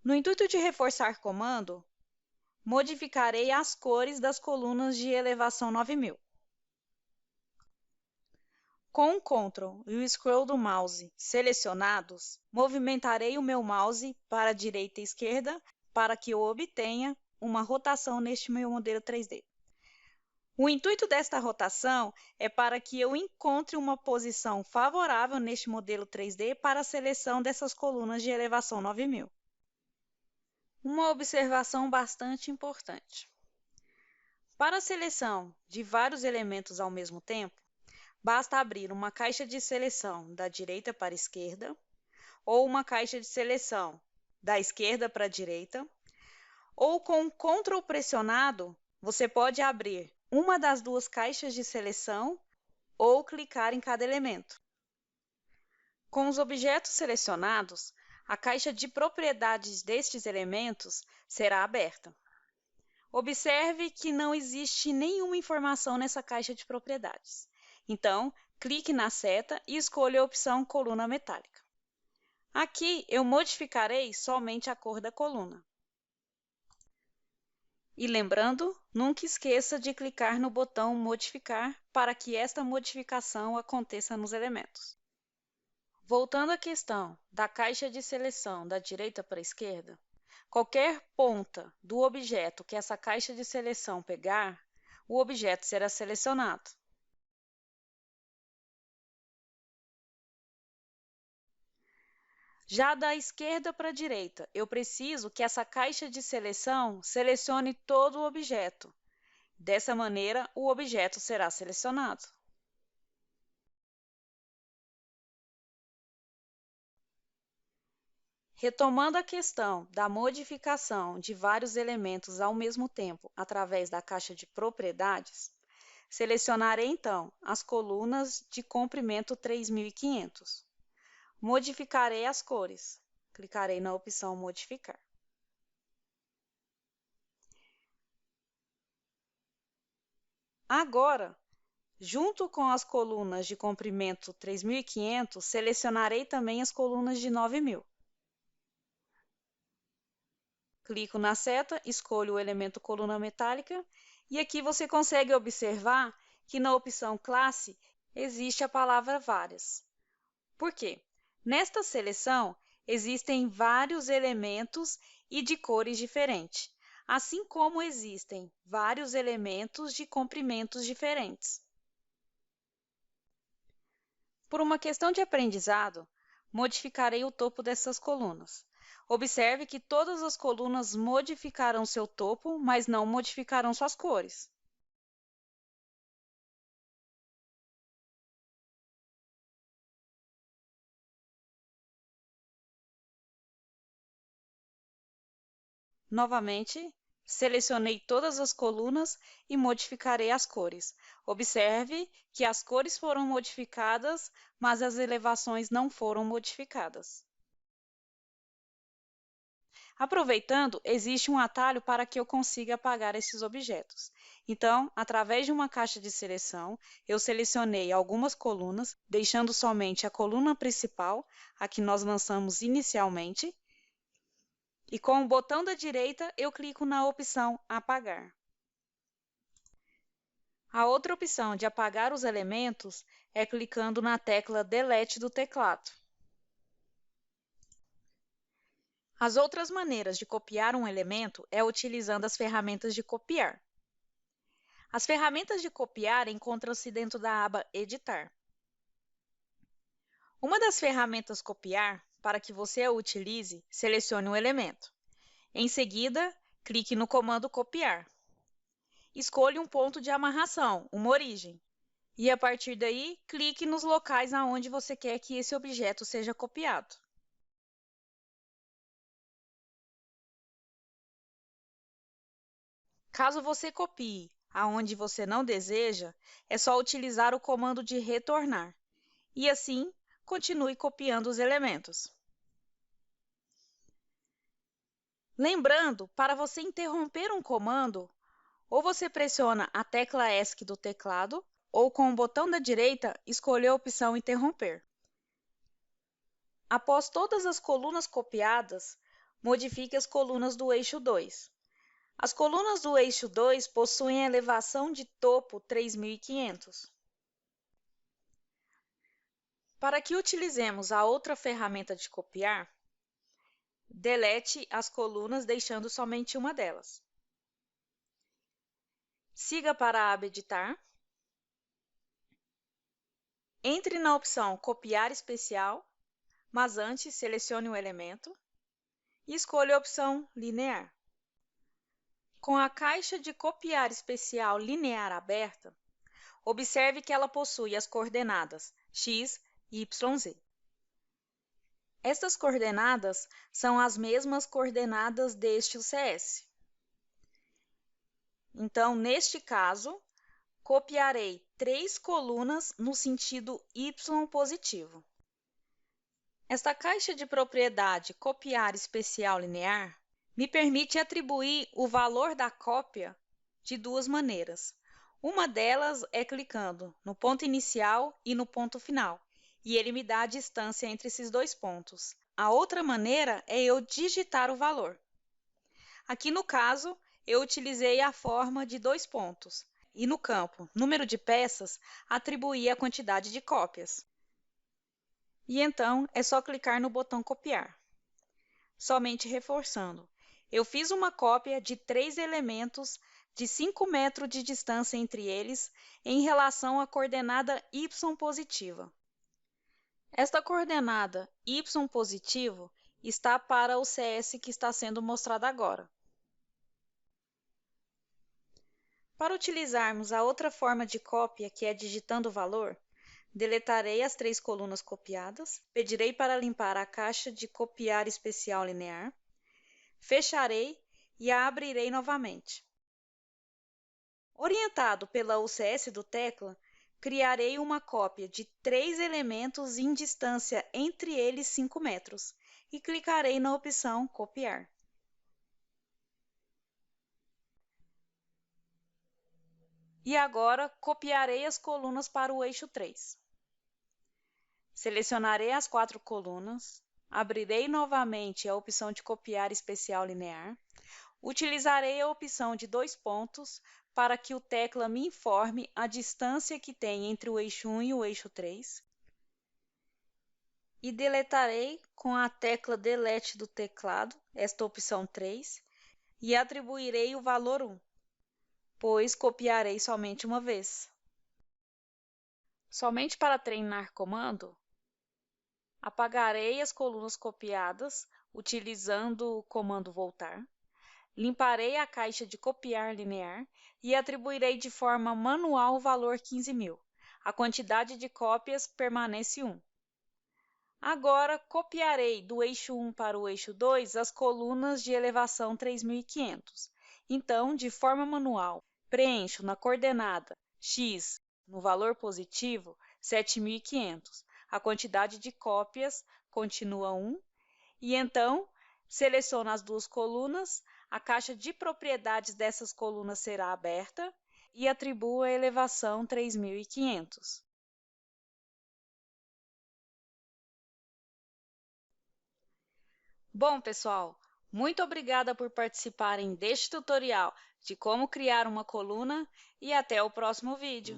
No intuito de reforçar comando, modificarei as cores das colunas de elevação 9000. Com o Ctrl e o scroll do mouse selecionados, movimentarei o meu mouse para a direita e esquerda para que eu obtenha uma rotação neste meu modelo 3D. O intuito desta rotação é para que eu encontre uma posição favorável neste modelo 3D para a seleção dessas colunas de elevação 9000. Uma observação bastante importante. Para a seleção de vários elementos ao mesmo tempo, basta abrir uma caixa de seleção da direita para a esquerda ou uma caixa de seleção da esquerda para a direita, ou com o Ctrl pressionado, você pode abrir uma das duas caixas de seleção ou clicar em cada elemento. Com os objetos selecionados, a caixa de propriedades destes elementos será aberta. Observe que não existe nenhuma informação nessa caixa de propriedades. Então, clique na seta e escolha a opção coluna metálica. Aqui, eu modificarei somente a cor da coluna. E lembrando, nunca esqueça de clicar no botão modificar para que esta modificação aconteça nos elementos. Voltando à questão da caixa de seleção da direita para a esquerda, qualquer ponta do objeto que essa caixa de seleção pegar, o objeto será selecionado. Já da esquerda para a direita, eu preciso que essa caixa de seleção selecione todo o objeto. Dessa maneira, o objeto será selecionado. Retomando a questão da modificação de vários elementos ao mesmo tempo através da caixa de propriedades, selecionarei então as colunas de comprimento 3500. Modificarei as cores. Clicarei na opção modificar. Agora, junto com as colunas de comprimento 3500, selecionarei também as colunas de 9000. Clico na seta, escolho o elemento coluna metálica e aqui você consegue observar que na opção classe existe a palavra várias. Por quê? Nesta seleção existem vários elementos e de cores diferentes, assim como existem vários elementos de comprimentos diferentes. Por uma questão de aprendizado, modificarei o topo dessas colunas. Observe que todas as colunas modificarão seu topo, mas não modificarão suas cores. Novamente, selecionei todas as colunas e modificarei as cores. Observe que as cores foram modificadas, mas as elevações não foram modificadas. Aproveitando, existe um atalho para que eu consiga apagar esses objetos. Então, através de uma caixa de seleção, eu selecionei algumas colunas, deixando somente a coluna principal, a que nós lançamos inicialmente, e com o botão da direita, eu clico na opção Apagar. A outra opção de apagar os elementos é clicando na tecla Delete do teclado. As outras maneiras de copiar um elemento é utilizando as ferramentas de copiar. As ferramentas de copiar encontram-se dentro da aba Editar. Uma das ferramentas Copiar, para que você a utilize, selecione um elemento. Em seguida, clique no comando Copiar. Escolha um ponto de amarração, uma origem. E a partir daí, clique nos locais aonde você quer que esse objeto seja copiado. Caso você copie aonde você não deseja, é só utilizar o comando de retornar. E assim, continue copiando os elementos. Lembrando, para você interromper um comando, ou você pressiona a tecla ESC do teclado, ou com o botão da direita, escolher a opção Interromper. Após todas as colunas copiadas, Modifique as colunas do eixo 2. As colunas do eixo 2 possuem elevação de topo 3.500. Para que utilizemos a outra ferramenta de copiar, delete as colunas deixando somente uma delas. Siga para a aba Editar. Entre na opção Copiar especial, mas antes selecione o elemento e escolha a opção Linear. Com a caixa de copiar especial linear aberta, observe que ela possui as coordenadas x, y, z. Estas coordenadas são as mesmas coordenadas deste UCS. Então, neste caso, copiarei 3 colunas no sentido y positivo. Esta caixa de propriedade copiar especial linear me permite atribuir o valor da cópia de duas maneiras. Uma delas é clicando no ponto inicial e no ponto final, e ele me dá a distância entre esses dois pontos. A outra maneira é eu digitar o valor. Aqui no caso, eu utilizei a forma de 2 pontos, e no campo número de peças, atribuí a quantidade de cópias. E então, é só clicar no botão copiar. Somente reforçando, eu fiz uma cópia de 3 elementos de 5 metros de distância entre eles em relação à coordenada y positiva. Esta coordenada y positivo está para o CS que está sendo mostrado agora. Para utilizarmos a outra forma de cópia, que é digitando o valor, deletarei as 3 colunas copiadas, pedirei para limpar a caixa de copiar especial linear, fecharei e a abrirei novamente. Orientado pela UCS do Tecla, criarei uma cópia de 3 elementos em distância entre eles 5 metros e clicarei na opção Copiar. E agora, copiarei as colunas para o eixo 3. Selecionarei as 4 colunas, abrirei novamente a opção de copiar especial linear, utilizarei a opção de 2 pontos para que o tecla me informe a distância que tem entre o eixo 1 e o eixo 3, e deletarei com a tecla Delete do teclado esta opção 3 e atribuirei o valor 1, pois copiarei somente uma vez. Somente para treinar comando, apagarei as colunas copiadas utilizando o comando voltar, limparei a caixa de copiar linear e atribuirei de forma manual o valor 15.000. A quantidade de cópias permanece 1. Agora, copiarei do eixo 1 para o eixo 2 as colunas de elevação 3.500. Então, de forma manual, preencho na coordenada x, no valor positivo, 7.500. A quantidade de cópias continua 1. E então, seleciono as 2 colunas, a caixa de propriedades dessas colunas será aberta e atribuo a elevação 3.500. Bom, pessoal, muito obrigada por participarem deste tutorial de como criar uma coluna e até o próximo vídeo.